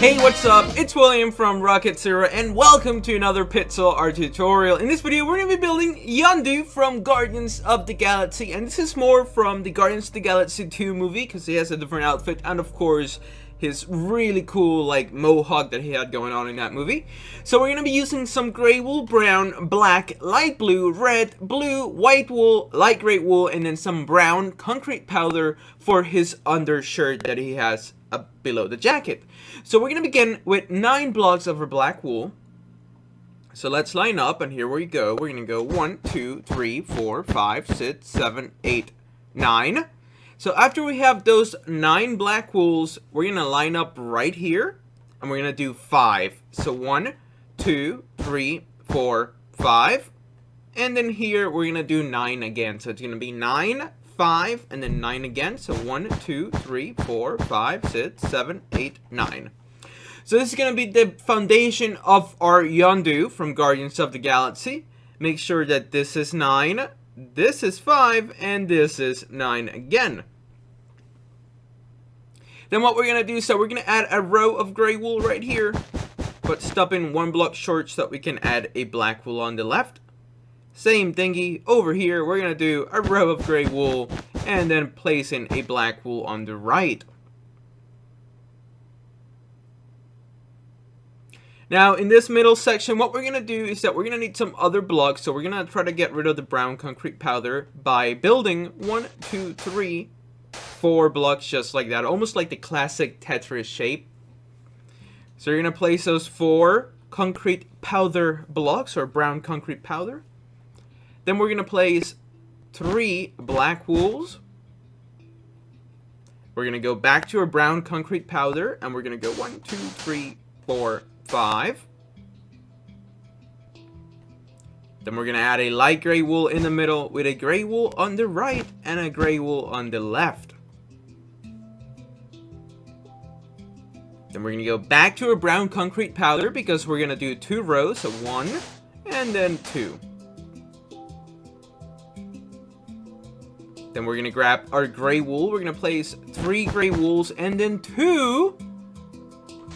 Hey, what's up? It's William from Rocket Zero, and welcome to another pixel art tutorial. In this video, we're going to be building Yondu from Guardians of the Galaxy, and this is more from the Guardians of the Galaxy 2 movie, because he has a different outfit, and of course, his really cool, like, mohawk that he had going on in that movie. So we're going to be using some gray wool, brown, black, light blue, red, blue, white wool, light gray wool, and then some brown concrete powder for his undershirt that he has below the jacket. So we're going to begin with 9 blocks of our black wool. So let's line up, and here we go. We're going to go 1, 2, 3, 4, 5, 6, 7, 8, 9. So after we have those 9 black wools, we're going to line up right here, and we're going to do 5. So 1, 2, 3, 4, 5. And then here we're going to do 9 again. So it's going to be 9, 5, and then 9 again. So 1, 2, 3, 4, 5, 6, 7, 8, 9. So this is going to be the foundation of our Yondu from Guardians of the Galaxy. Make sure that this is 9, this is 5, and this is 9 again. Then what we're going to do, so we're going to add a row of gray wool right here, but stopping 1 block short so that we can add a black wool on the left. Same thingy over here, we're going to do a row of gray wool and then placing a black wool on the right. Now in this middle section, what we're going to do is that we're going to need some other blocks. So we're going to try to get rid of the brown concrete powder by building 1, 2, 3, 4 blocks just like that. Almost like the classic Tetris shape. So you're going to place those 4 concrete powder blocks or brown concrete powder. Then we're going to place 3 black wools. We're going to go back to our brown concrete powder, and we're going to go 1, 2, 3, 4, 5. Then we're going to add a light gray wool in the middle with a gray wool on the right and a gray wool on the left. Then we're going to go back to our brown concrete powder because we're going to do 2 rows, so 1 and then 2. Then we're going to grab our gray wool. We're going to place 3 gray wools and then 2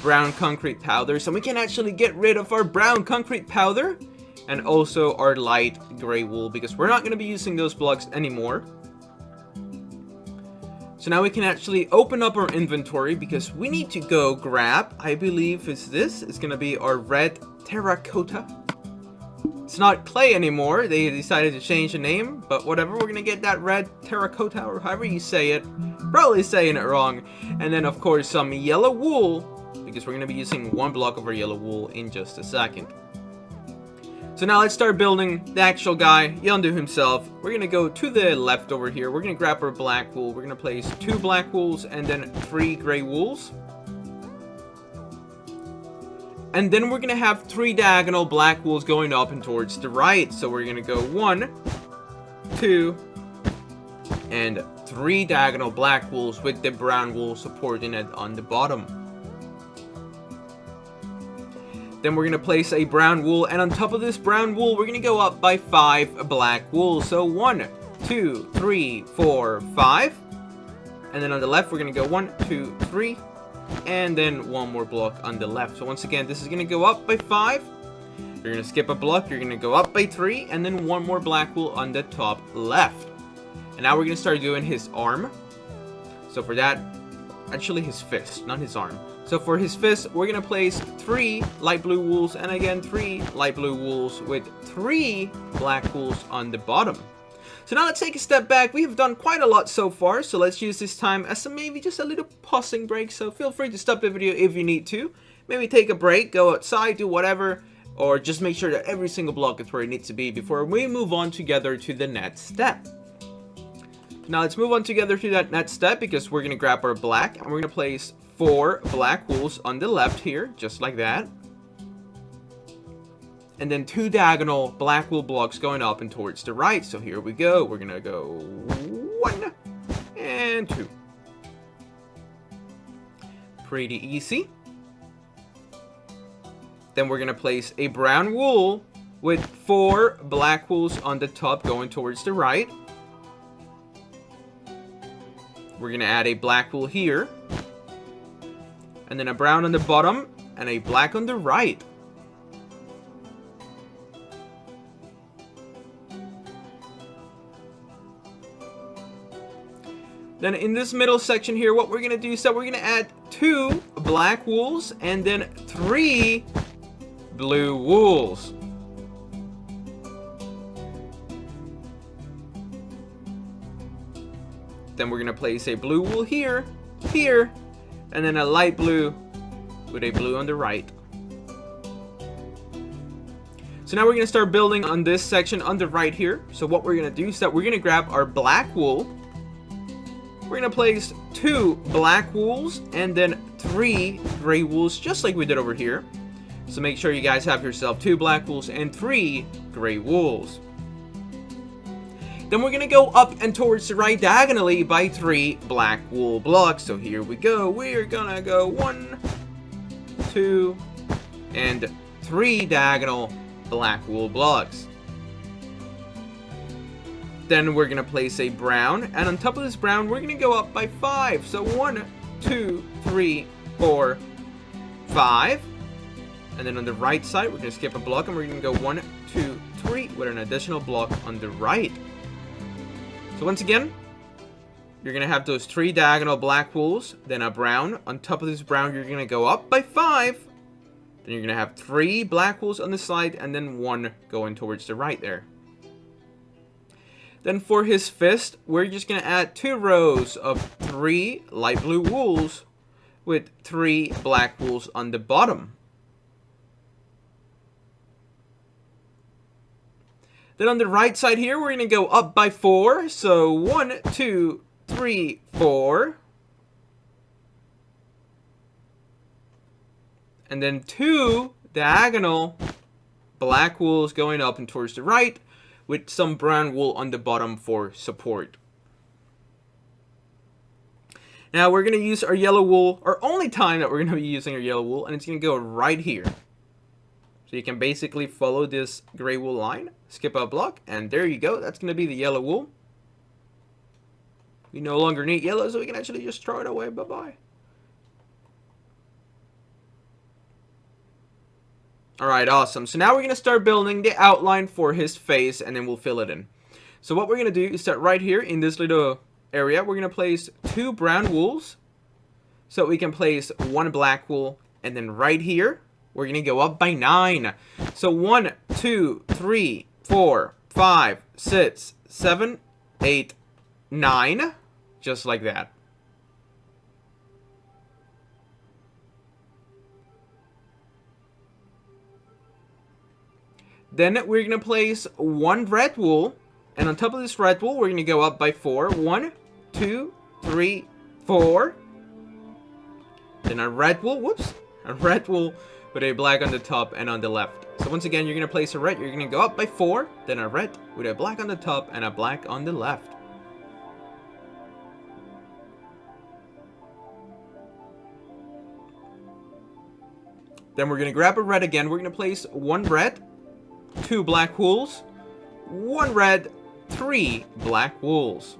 brown concrete powder. So we can actually get rid of our brown concrete powder and also our light gray wool because we're not going to be using those blocks anymore. So now we can actually open up our inventory because we need to go grab, I believe it's going to be our red terracotta. It's not clay anymore. They decided to change the name, but whatever. We're gonna get that red terracotta, or however you say it. Probably saying it wrong. And then, of course, some yellow wool, because we're gonna be using 1 block of our yellow wool in just a second. So now let's start building the actual guy, Yondu himself. We're gonna go to the left over here. We're gonna grab our black wool. We're gonna place 2 black wools and then 3 gray wools. And then we're going to have 3 diagonal black wools going up and towards the right. So we're going to go 1, 2, and 3 diagonal black wools with the brown wool supporting it on the bottom. Then we're going to place a brown wool, and on top of this brown wool, we're going to go up by 5 black wools. So 1, 2, 3, 4, 5. And then on the left, we're going to go 1, 2, 3. And then 1 more block on the left. So once again, this is going to go up by 5. You're going to skip a block. You're going to go up by 3. And then 1 more black wool on the top left. And now we're going to start doing his arm. So for that, actually his fist, not his arm. So for his fist, we're going to place 3 light blue wools. And again, 3 light blue wools with 3 black wools on the bottom. So now let's take a step back. We have done quite a lot so far, so let's use this time as maybe just a little pausing break. So feel free to stop the video if you need to. Maybe take a break, go outside, do whatever, or just make sure that every single block is where it needs to be before we move on together to the next step. Now let's move on together to that next step because we're going to grab our black and we're going to place 4 black wools on the left here, just like that. And then 2 diagonal black wool blocks going up and towards the right. So here we go. We're going to go 1 and 2. Pretty easy. Then we're going to place a brown wool with 4 black wools on the top going towards the right. We're going to add a black wool here. and then a brown on the bottom, and a black on the right. Then in this middle section here, what we're going to do is that we're going to add 2 black wools and then 3 blue wools. Then we're going to place a blue wool here, here, and then a light blue with a blue on the right. So now we're going to start building on this section on the right here. So what we're going to do is that we're going to grab our black wool. We're going to place 2 black wools and then 3 gray wools, just like we did over here. So make sure you guys have yourself 2 black wools and 3 gray wools. Then we're going to go up and towards the right diagonally by 3 black wool blocks. So here we go. We're going to go 1, 2, and 3 diagonal black wool blocks. Then we're going to place a brown, and on top of this brown, we're going to go up by 5. So 1, 2, 3, 4, 5. And then on the right side, we're going to skip a block, and we're going to go 1, 2, 3 with an additional block on the right. So once again, you're going to have those 3 diagonal black wools, then a brown. On top of this brown, you're going to go up by 5. Then you're going to have 3 black wools on the side, and then 1 going towards the right there. Then for his fist, we're just going to add 2 rows of 3 light blue wools with 3 black wools on the bottom. Then on the right side here, we're going to go up by 4. So 1, 2, 3, 4. And then 2 diagonal black wools going up and towards the right, with some brown wool on the bottom for support. Now we're going to use our yellow wool, our only time that we're going to be using our yellow wool, and it's going to go right here. So you can basically follow this gray wool line, skip a block, and there you go. That's going to be the yellow wool. We no longer need yellow, so we can actually just throw it away. Bye-bye. Alright, awesome. So now we're going to start building the outline for his face, and then we'll fill it in. So what we're going to do is that right here in this little area, we're going to place 2 brown wools. So we can place 1 black wool, and then right here, we're going to go up by 9. So 1, 2, 3, 4, 5, 6, 7, 8, 9. Just like that. Then we're going to place 1 red wool, and on top of this red wool, we're going to go up by 4. 1, 2, 3, 4. Then a red wool, whoops, a red wool with a black on the top and on the left. So once again, you're going to place a red, you're going to go up by 4, then a red with a black on the top and a black on the left. Then we're going to grab a red again, we're going to place 1 red, 2 black wools, 1 red, 3 black wools.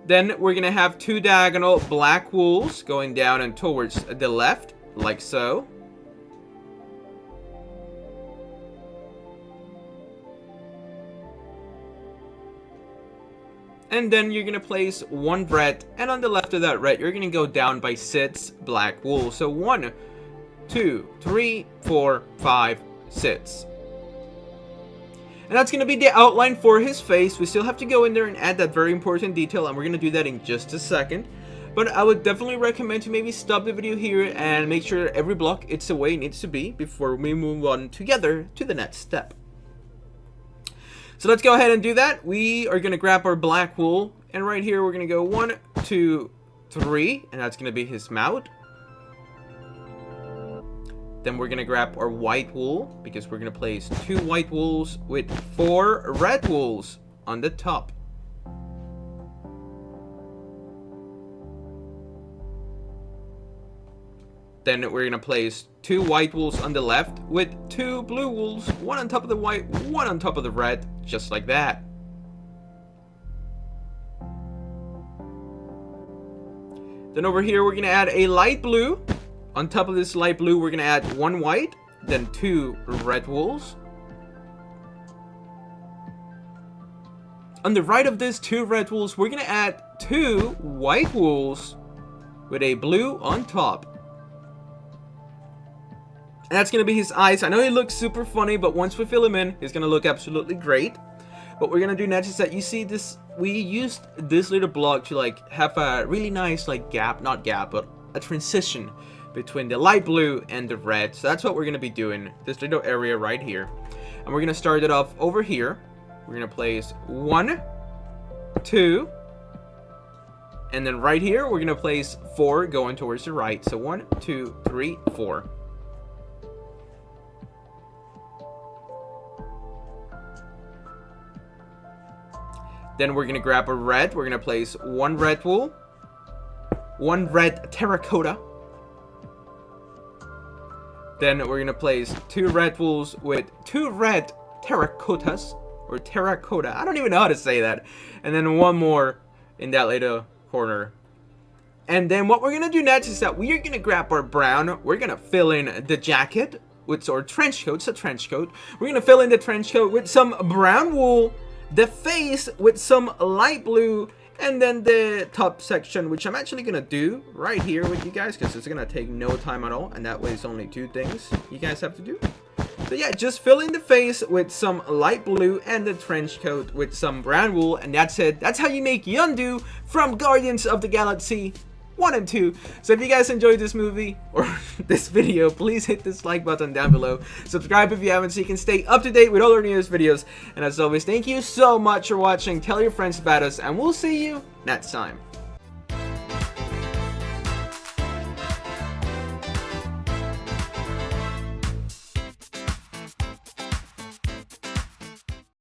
Then we're going to have 2 diagonal black wools going down and towards the left, like so. And then you're going to place 1 red, and on the left of that red, you're going to go down by 6 black wool. So 1, 2, 3, 4, 5, 6. And that's going to be the outline for his face. We still have to go in there and add that very important detail, and we're going to do that in just a second. But I would definitely recommend to maybe stop the video here and make sure every block it's the way it needs to be before we move on together to the next step. So let's go ahead and do that. We are going to grab our black wool, and right here we're going to go 1, 2, 3, and that's going to be his mouth. Then we're going to grab our white wool, because we're going to place 2 white wools with 4 red wools on the top. Then we're going to place 2 white wools on the left with 2 blue wools, 1 on top of the white, 1 on top of the red, just like that. Then over here, we're gonna add a light blue. On top of this light blue, we're gonna add 1 white, then 2 red wools. On the right of this 2 red wools, we're gonna add 2 white wools with a blue on top. And that's gonna be his eyes. I know he looks super funny, but once we fill him in, he's gonna look absolutely great. What we're gonna do next is that you see this, we used this little block to like have a really nice like gap, not gap, but a transition between the light blue and the red. So that's what we're gonna be doing, this little area right here. And we're gonna start it off over here. We're gonna place 1, 2, and then right here we're gonna place 4 going towards the right. So 1, 2, 3, 4. Then we're gonna grab a red. We're gonna place 1 red wool, 1 red terracotta. Then we're gonna place 2 red wools with 2 red terracottas, or terracotta. I don't even know how to say that. And then 1 more in that little corner. And then what we're gonna do next is that we are gonna grab our brown. We're gonna fill in the jacket with, or trench coat. It's a trench coat. We're gonna fill in the trench coat with some brown wool, the face with some light blue, and then the top section, which I'm actually gonna do right here with you guys because it's gonna take no time at all, and that way it's only 2 things you guys have to do. So yeah, just fill in the face with some light blue and the trench coat with some brown wool, and that's it. That's how you make Yondu from Guardians of the Galaxy 1 and 2. So if you guys enjoyed this movie or this video, please hit this like button down below. Subscribe if you haven't so you can stay up to date with all our newest videos. And as always, thank you so much for watching. Tell your friends about us, and we'll see you next time.